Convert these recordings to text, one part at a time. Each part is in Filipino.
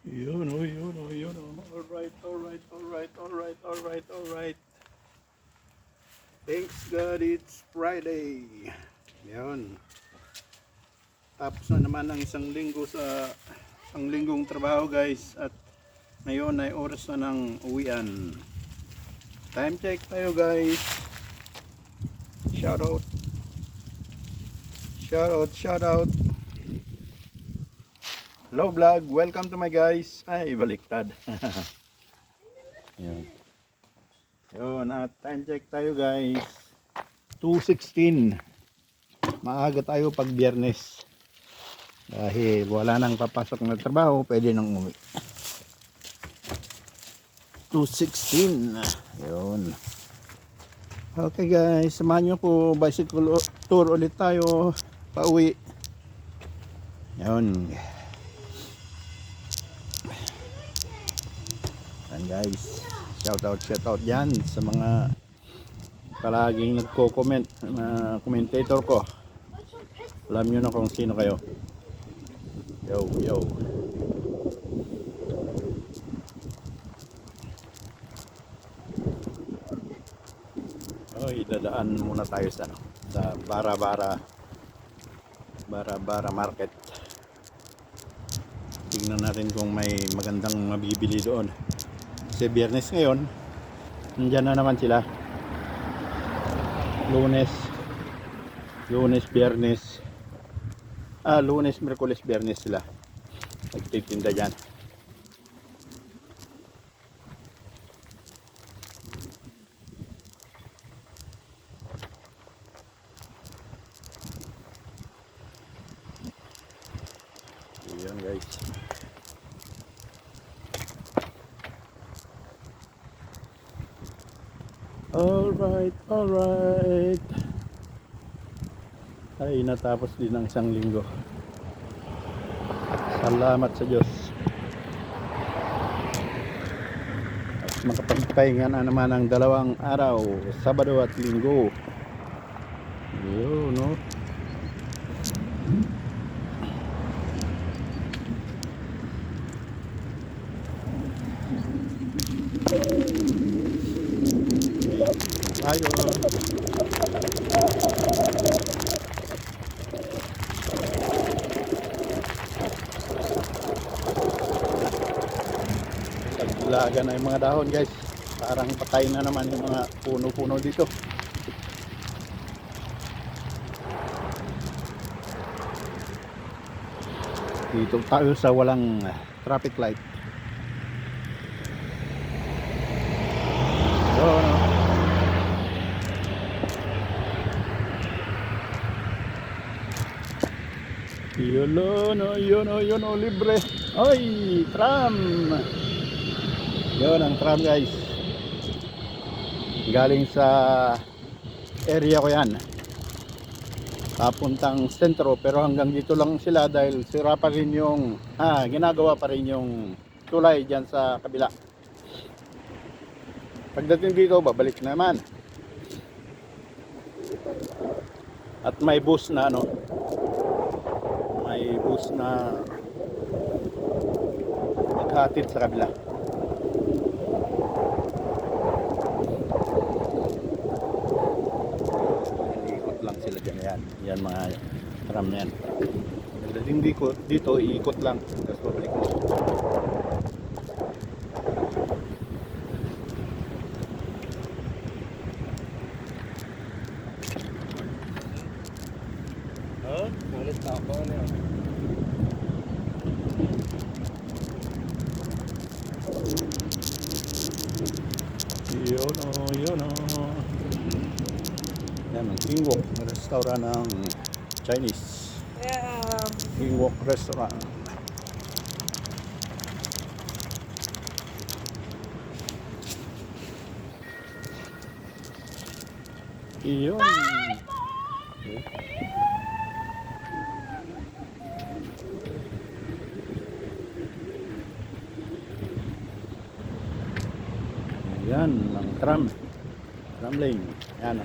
Yun, oh, yun, oh, yun, oh. Alright, alright, alright, alright, alright, alright. Thanks God, it's Friday. Yun. Tapos na naman ang isang linggong trabaho, guys. At ngayon ay oras na ng uwian. Time check tayo, guys. Shout out. Shout out, shout out. Hello vlog, welcome to my guys. Ay, baliktad. Yun. Yun, at time check tayo guys. 2:16. Maaga tayo pag Biyernes. Dahil wala nang papasok na trabaho, pwede nang umuwi. 2:16. Yun. Okay guys, samahan nyo po, bicycle tour ulit tayo. Pauwi. Yun. Yan guys, shout out dyan sa mga palaging nagko-comment na commentator ko. Alam nyo na kung sino kayo. Yo yo. Oy, dadaan muna tayo sa Bara Market. Tingnan natin kung may magandang mabibili doon. Kasi Biyernes ngayon, nandyan na naman sila. Lunes, Biyernes, Lunes, Miyerkules, Biyernes sila nagtitinda dyan. Ayan guys. Alright. Ay, natapos din ang isang linggo. Salamat sa Diyos. At makapagpahinga na naman ang 2 araw, Sabado at Linggo. Yun, no? Ayo. Naglaga na yung mga dahon guys. Parang patay na naman yung mga puno-puno dito. Dito tayo sa walang traffic light. So, yun o, libre. Oy, tram. Yun ang tram guys. Galing sa area ko yan. Papuntang sentro, pero hanggang dito lang sila dahil sira pa rin yung ginagawa pa rin yung tulay dyan sa kabila. Pagdating dito, babalik naman. At may bus na maghatid sa kabila. Ikot lang sila dyan. Yan mga tram na yan. Pagdating dito, iikot lang. Tapos babalik mo. Ulit na ako na yun. Yun o. Yan ang King Wok, restaurant ng Chinese. King Wok restaurant. Yun. Yan ang tram lane. Yan.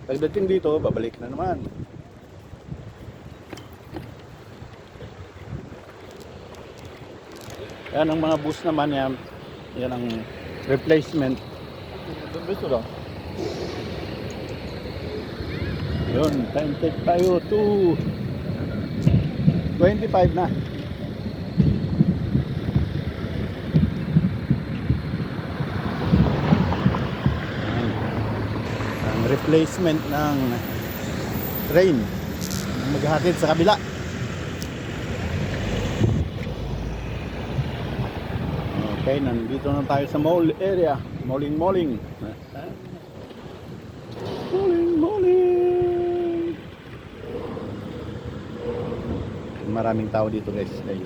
Pagdating dito, babalik na naman. Yan ang mga bus naman yan. Yan ang replacement. Ito lang. Yun, time check tayo to 25 na. Yan. Ang replacement ng train ang maghahatid sa kabila. Okay, nandito na tayo sa mall area. Malling. Malling. Maraming tao dito guys dahil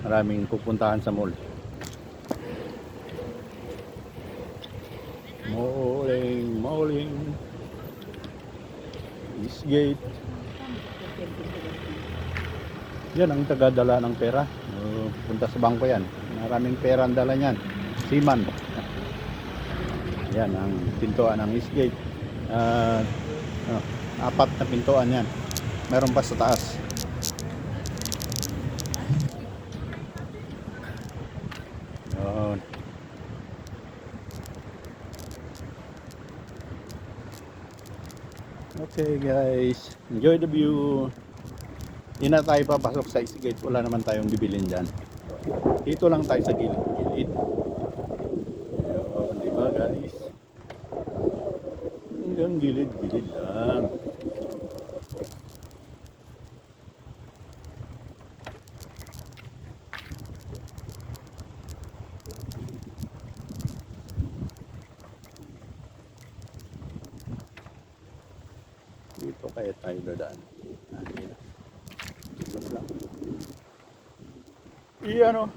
maraming pupuntahan sa mall. Malling. Eastgate. Yan ang tagadala ng pera. Punta sa bangko yan. Maraming pera ang dala niyan. Seaman. Yan ang pintuan ng Eastgate. 4 na pintuan yan. Meron pa sa taas. Yun. Okay guys, enjoy the view. Hindi na tayo papasok sa Eastgate. Wala naman tayong bibilin dyan. Dito lang tayo sa gilid. Yun, diba guys? Hanggang gilid lang. Dito kaya tayo dadaan. Ano?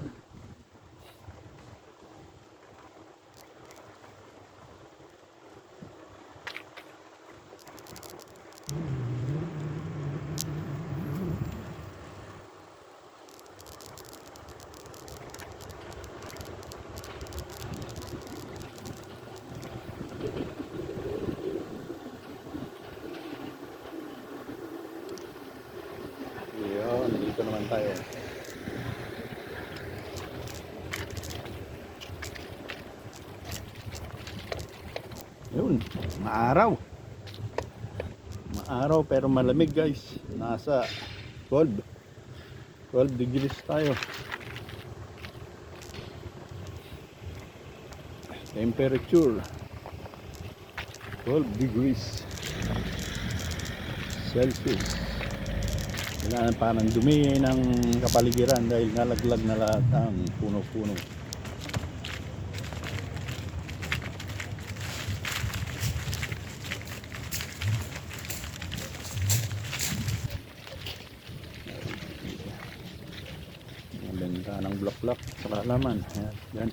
Yun, dito naman tayo. Yun, maaraw. Maaraw pero malamig guys. Nasa 12 degrees tayo. Temperature 12 degrees Celsius. Kailangan parang dumi ng kapaligiran dahil nalaglag na lahat ang puno-puno. Benta ng block-block sa halaman. Yan.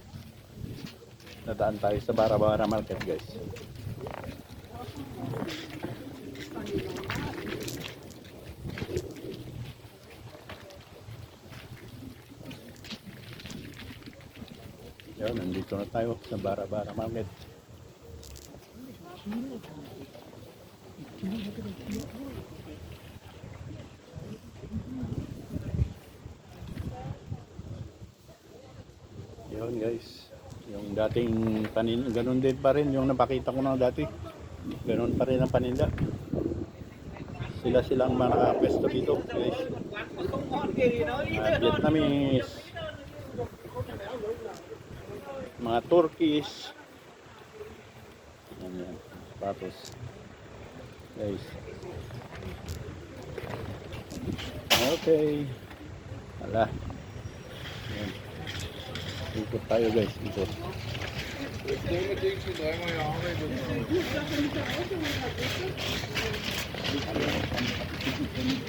Nadaan tayo sa Bara-Bara Market guys. Yan, nandito na tayo sa Bara-Bara Market. Yun guys, yung dating paninda, ganun din pa rin yung napakita ko na dati. Ganun pa rin ang paninda. Silang mga pwesto dito guys. Vietnamese, mga Turkish, yan, sapatos guys. Okay, ala, yan. Ikot tayo guys dito.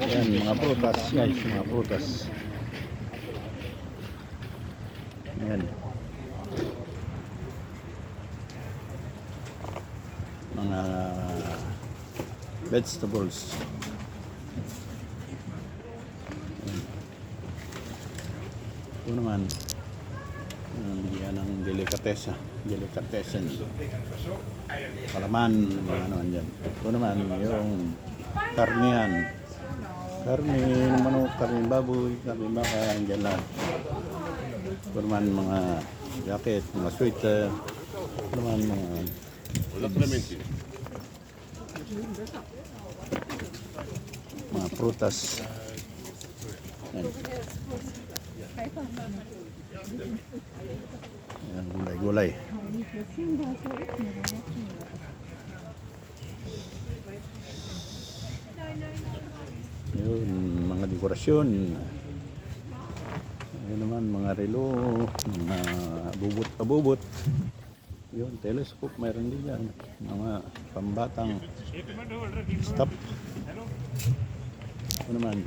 Yan, mga prutas guys, mga prutas. Yan. Mga vegetables. Yan. Ito naman yan ang delicatessen. Palaman, ano andyan. Ito naman yung karne ng manok, karne ng baboy, karne ng baka, andyan lang. Ito naman mga jacket, mga sweater. Ito naman mga Wala Clemente. mga prutas. Ayan. Ayan, gulay-gulay. Yun, mga dekorasyon. Ayun naman, mga relo, mga bubot-pabubot. Yun, telescope, mayroon din yan. Mga pambatang stop. Ito naman,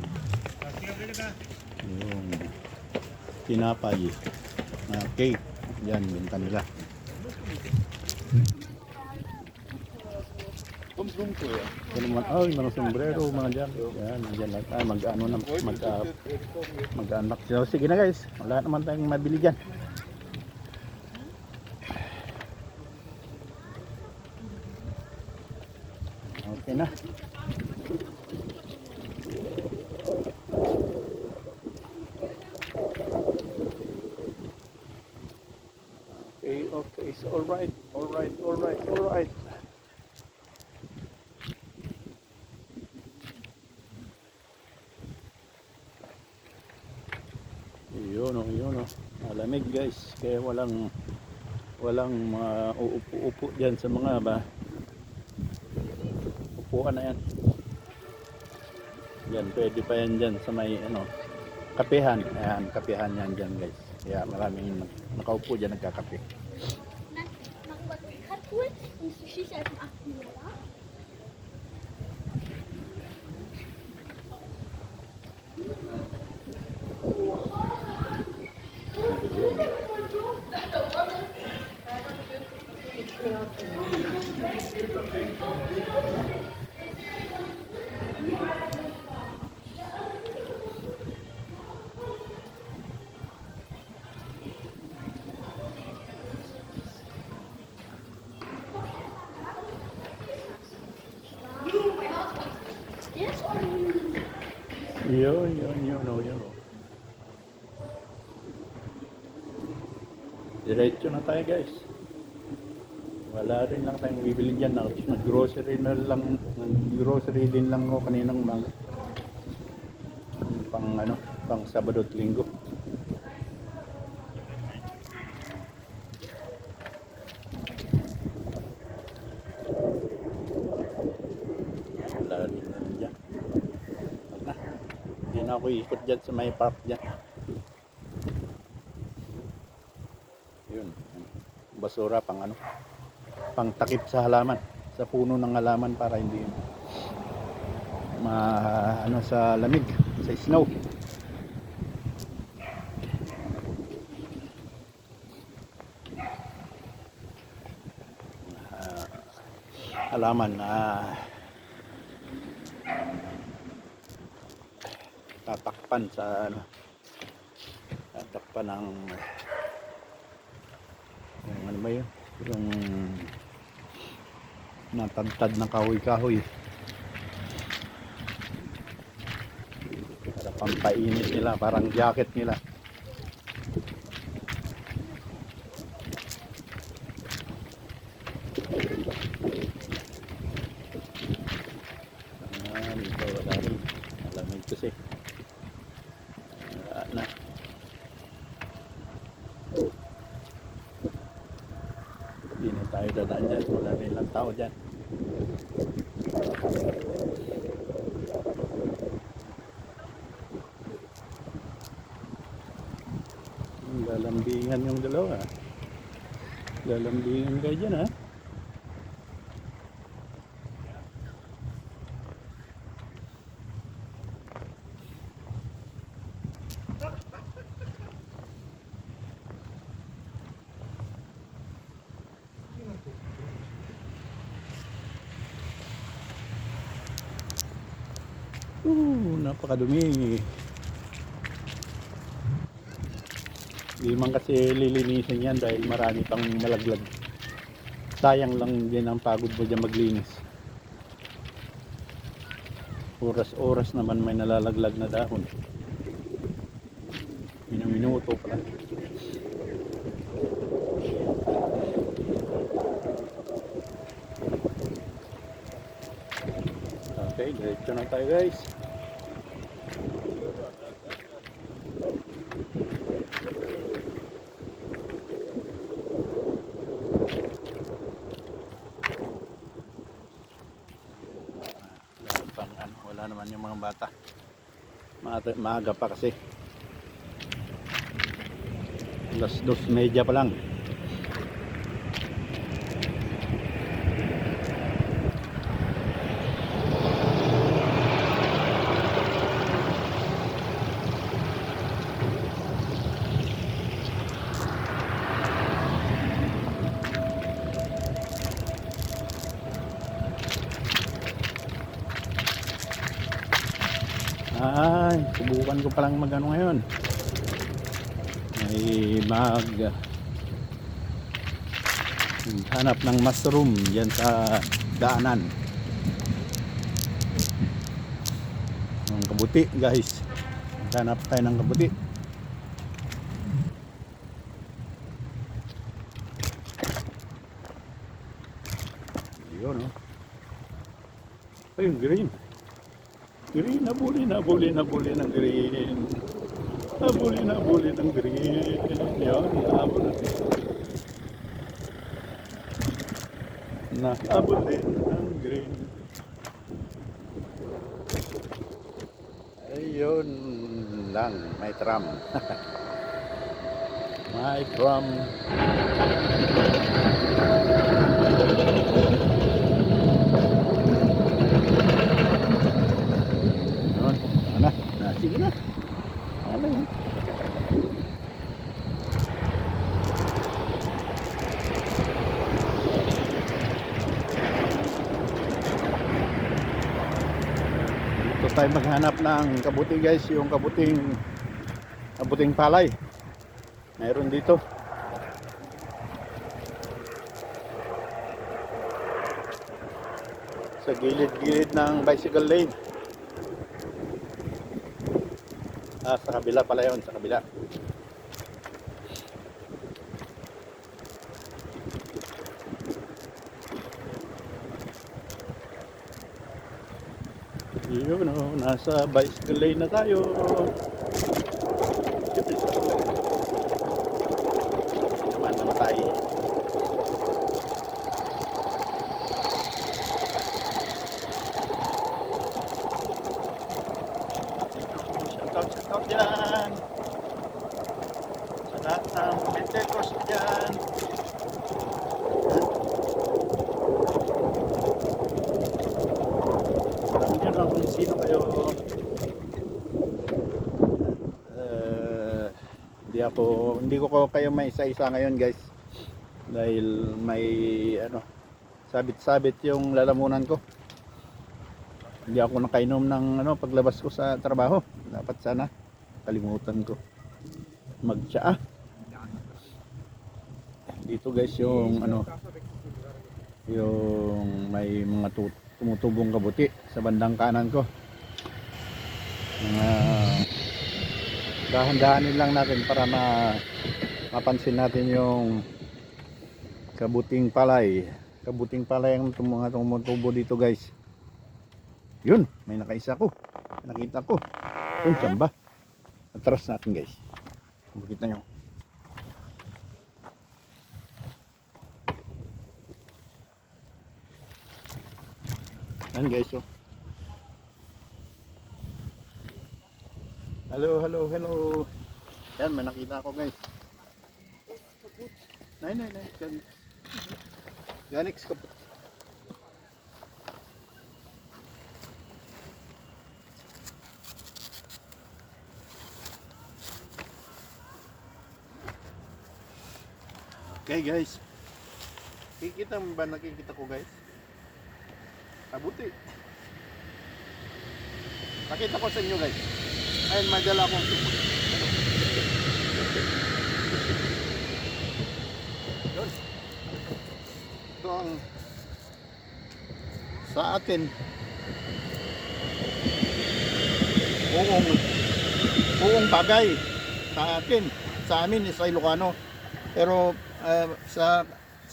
yung tinapay, cake. Yan, binta nila. Kumsum ko yan. Ito naman, mga sombrero, mga jacket. Yan, yan lahat. Mag-ano na, mag-unbox. So, sige na guys, wala naman tayong mabili dyan. Okay na. Okay, it's alright. Yun o. Malamig guys. Kaya walang uupo-upo dyan sa mga upuan na yan. Yan, pwede pa yan dyan sa may kapehan. Ayan, kapehan yan dyan guys. Kaya maraming nakaupo dyan nagkakape. Yun. Diretso na tayo guys. Wala rin lang tayong bibili dyan. Nag-grocery din lang ako kaninang pang Sabado at Linggo. Wala rin lang dyan. Hindi na ako ikot dyan sa may park dyan. Yun. Basura pang takip sa halaman, sa puno ng halaman para hindi sa lamig, sa snow. Halaman na tatakpan ng yung natantad na kahoy-kahoy para pampainit nila, parang jacket nila. Dito wala rin, malamig kasi wala na. Hindi na tayo dadaan dyan, wala rin lang tao dyan. Lalambingan yung dalawa. Lalambingan kayo dyan ha. Napakadumi. Hindi man kasi lilinisin yan dahil marami pang malaglag. Sayang lang din ang pagod mo dyan maglinis. Oras-oras naman may nalalaglag na dahon. Minuto pa lang. Okay, diretso na tayo guys. Wala naman yung mga bata. Maaga pa kasi. Alas 2:30 pa lang. Ay, subukan ko palang magano ngayon. May hanap ng mushroom diyan sa daanan. Ng kabuti, guys. Hanap tayo ng kabuti. Yun, oh. Ayun, green. Green, nabuli ng green. Nabuli ng green. Yan, nabuli. Nabuli ng green. Ayun lang, may tram. May tram. Sige na. Ano yun? Dito tayo maghanap ng kabuti guys. Yung kabuting palay. Mayroon dito. Sa gilid-gilid ng bicycle lane. Sa kabila pala yun, sa kabila. Yun o, nasa bicycle lane na tayo. Naman namatay. Shoutout dyan sa lahat ng Pentecost dyan. Alam nyo na kung sino kayo. Hindi ko kayo may isa-isa ngayon guys, dahil may sabit-sabit yung lalamunan ko. Hindi ako nakainom ng paglabas ko sa trabaho. Dapat sana, kalimutan ko magtsaa. Dito guys yung yung may mga tumutubong kabuti sa bandang kanan ko. Dahan-dahanin lang natin para mapansin natin yung kabuting palay ang mga tumutubo dito guys. Yun, may nakaisa ko. Nakita ko. Yun, saan ba? Atras natin guys. Makita nyo. Yan guys, oh. Hello. Yan, may nakita ko guys. Nay. Ganix kaput. Okay guys, nakikita ko guys, kabuti. Nakita ko sa inyo guys. Ayun, may dala akong supot. Yun. Ito ang sa atin buong bagay sa atin, sa amin sa Ilocano. Pero Sa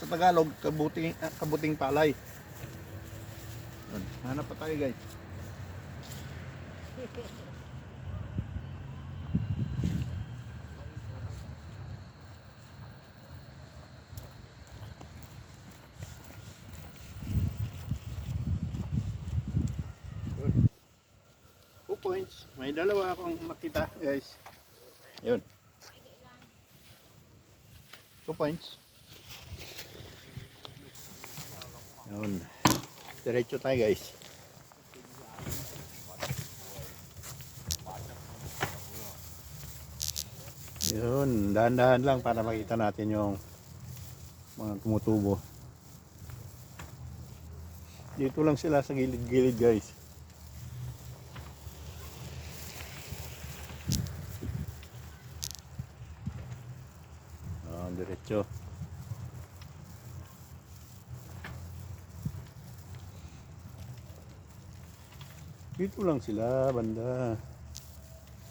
Tagalog, kabuting palay. Yun, hanap pa tayo guys. Yun. 2 points. May dalawa akong makita guys. Yun. 2 points. Yun. Diretso tayo guys. Yun. Dahan-dahan lang para makita natin yung mga tumutubo. Dito lang sila sa gilid-gilid guys. Diretso. Dito lang sila banda.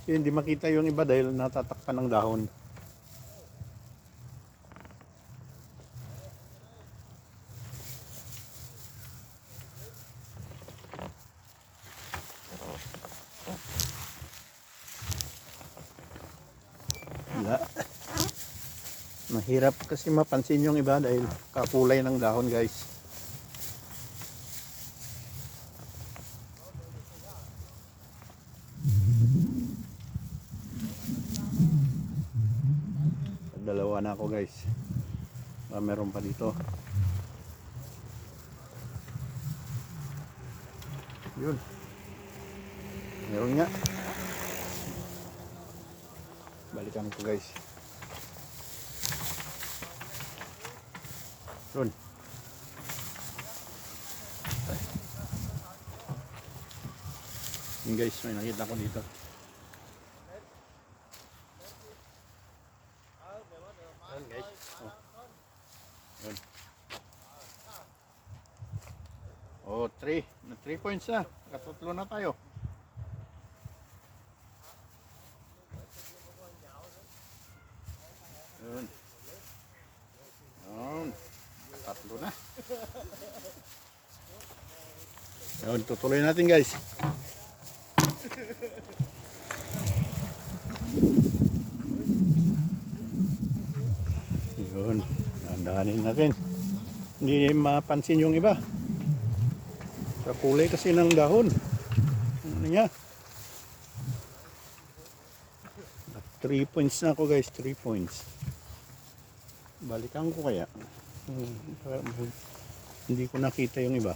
Kasi hindi makita yung iba dahil natatakpan ng dahon. Wala. Mahirap kasi mapansin yung iba dahil kakulay ng dahon guys. Dalawa na ako guys. Meron pa dito. Yun. Meron nga. Balikan ko guys. Yun. Yun guys, may nakita ko dito. Yun guys. Oh. Yun. Oh, 3. 3 points na. Katutlo na tayo. Yun. Yun. Tatlo na. Yun, tutuloy natin guys. Yun, dandanin natin. Hindi mapansin yung iba. Sa kulay kasi ng dahon. Ano niya? 3 points na ako guys, 3 points. Balikan ko kaya. Hindi ko nakita yung iba.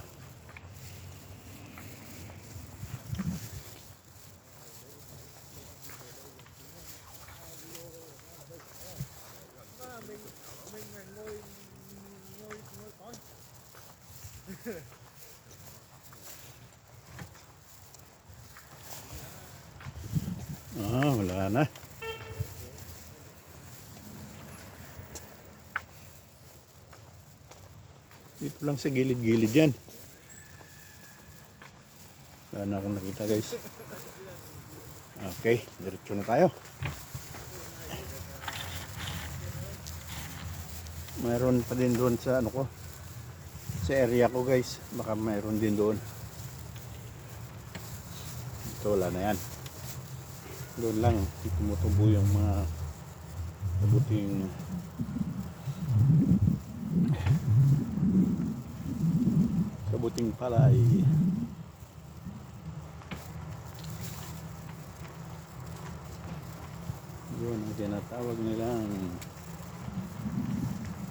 Wala na. Dito lang sa gilid-gilid yan. Wala na akong nakita guys. Okay, diretso na tayo. Mayroon pa din doon sa ano ko. Sa area ko guys. Baka mayroon din doon. Ito wala na yan. Doon lang tumutubo yung mga kabuting palay. Yun ang tinatawag nilang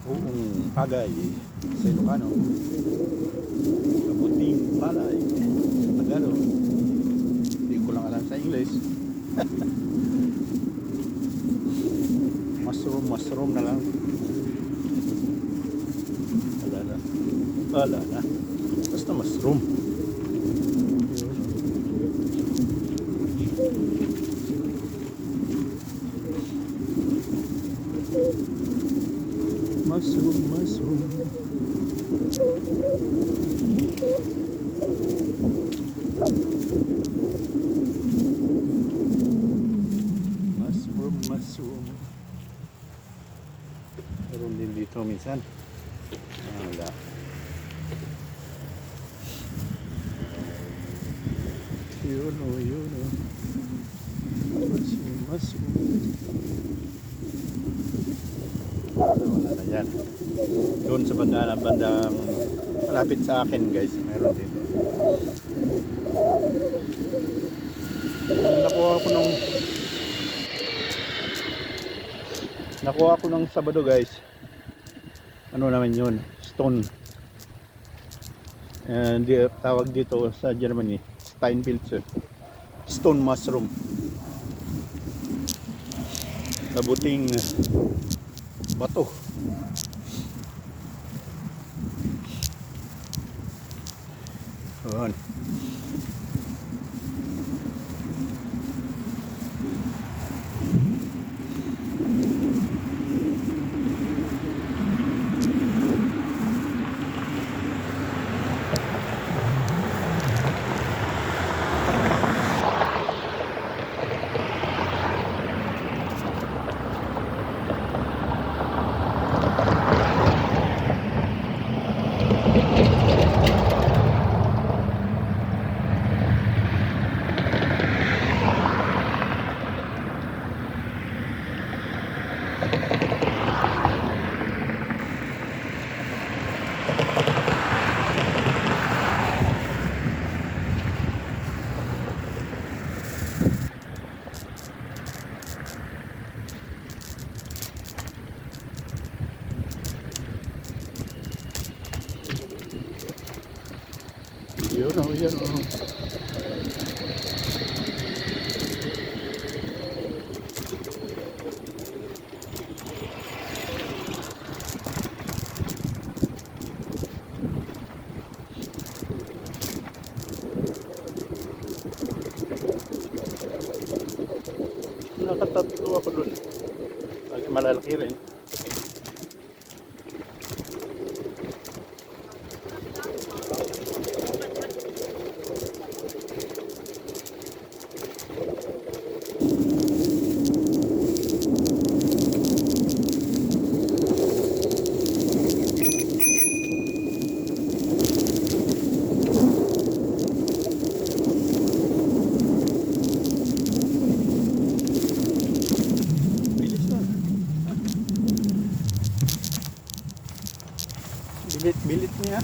buong pagay sa Ilocano. Kabuting palay sa Tagalog. Hindi ko lang alam sa English. Mushroom na lang. Wala na. Basta mushroom. Mushroom. Mushroom. Meron din dito. dito minsan. Wala. Yun o, yun o. Mushroom. Wala na yan. Doon sa bandang malapit sa akin guys, meron dito. Nakuha ko nung Sabado guys. Ano naman yun? Stone. And tawag dito sa Germany, Steinpilze. Stone mushroom. Kabuting bato. Ayan. Yun o, yun o. Nakatatlo ako dun. Malalaki rin. Bilit niya.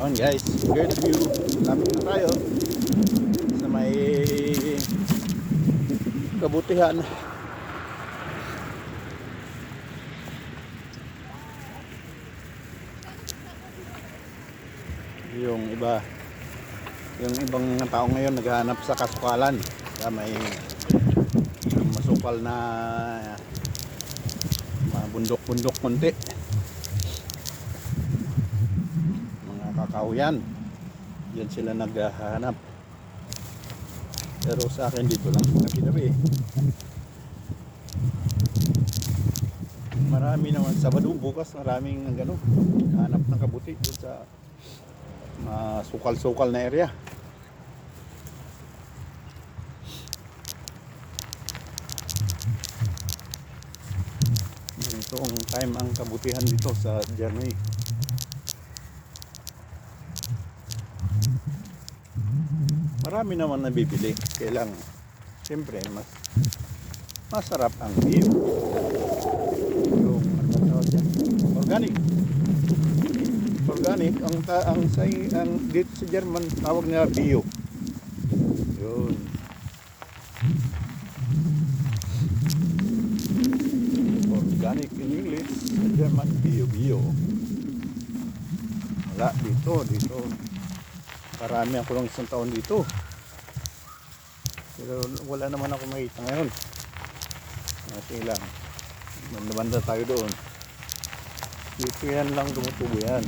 Ayan guys, good view. Lapit na tayo sa may kabutihan. Yung ibang tao ngayon naghahanap sa kasukalan sa may masukal na bundok-bundok konti. Kauyan, yan sila naghahanap. Pero sa akin dito lang tabi-tabi. Marami naman Sabado, bukas maraming gano hanap ng kabuti dun sa sukal-sukal na area. Ganito ang time ang kabutihan dito sa Germany. Marami naman nabibili, kaya lang siyempre masarap ang view. Yung organic ang dito sa German tawag nila bio. Yun. Organic in English, sa German bio. Wala, dito. Karami ako lang isang taon dito. Pero wala naman ako makita ngayon. Kasi lang, banda tayo doon. Dito yan lang tumutubo yan.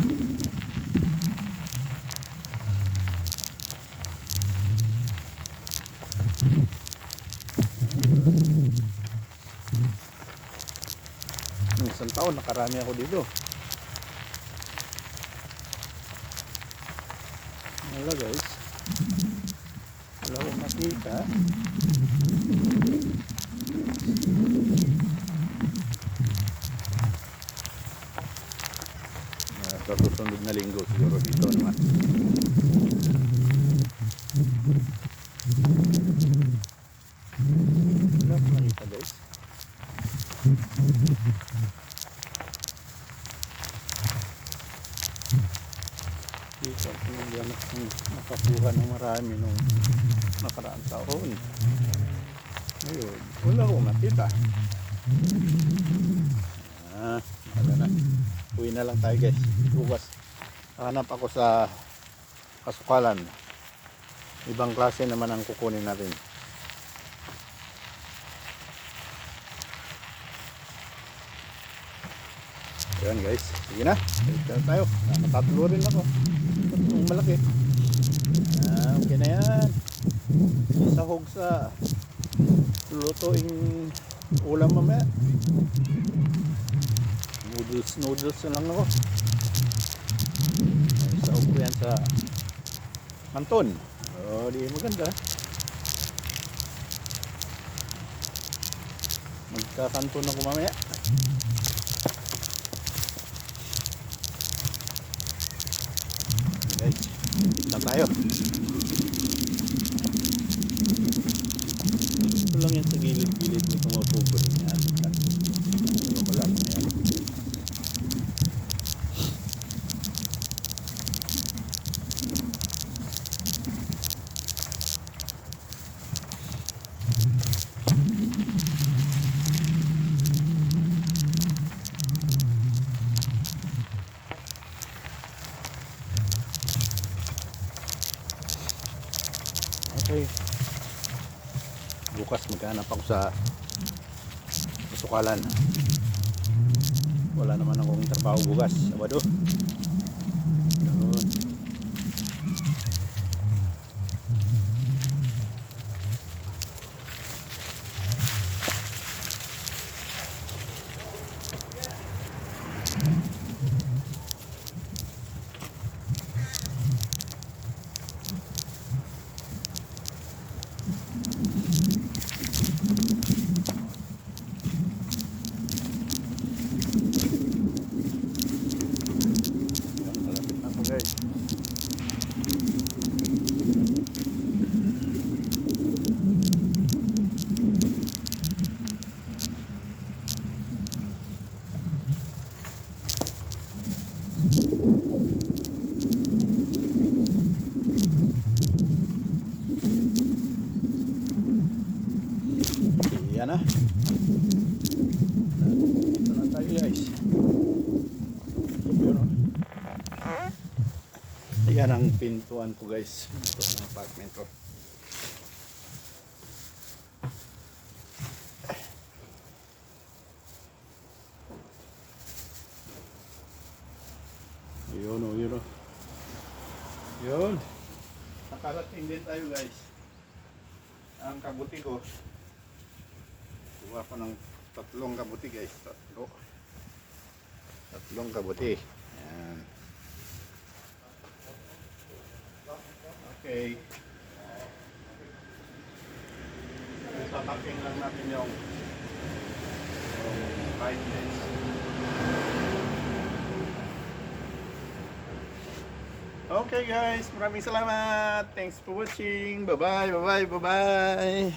Isang taon, nakarami ako dito. Wala guys. Wala akong makita. Sa susunod na linggo siguro dito naman. Wala akong makita guys. Dito ako nakakuha ng marami nung nakaraang taon. Ngayon, wala akong makita. Wala na. Uwi na lang tayo guys. Bukas hanap ako sa kasukalan. Ibang klase naman ang kukunin natin. Ayan guys, sige na. Dito tayo. Nakatatulo rin ako. Ang malaki. Okay na yan. Isahog sa lutuing ulam mamaya. Noodles na lang ako. Isahog ko yan sa kanton. Di maganda. Magkakanton ako mamaya. Guys, na tayo. Ito lang yan sa gilid-gilid may tumutubo rin yan. Wala pa na yan. Okay. Bukas maghanap ako sa kasukalan. Wala naman akong trabaho bukas. Sabado. Yun. Malapit na ako guys. Yan na. Dito na tayo guys. Yan ang pintuan ko guys. Ito ang apartment ko. Yun o, yun o. Yun. Nakarating din tayo guys. Ang kabuti ko. Kuha ko ng 3 kabuti guys. 3 kabuti. Ayan. Okay. Tatapping lang natin yung brightness. Okay guys, maraming salamat. Thanks for watching. Bye bye, bye bye, bye bye.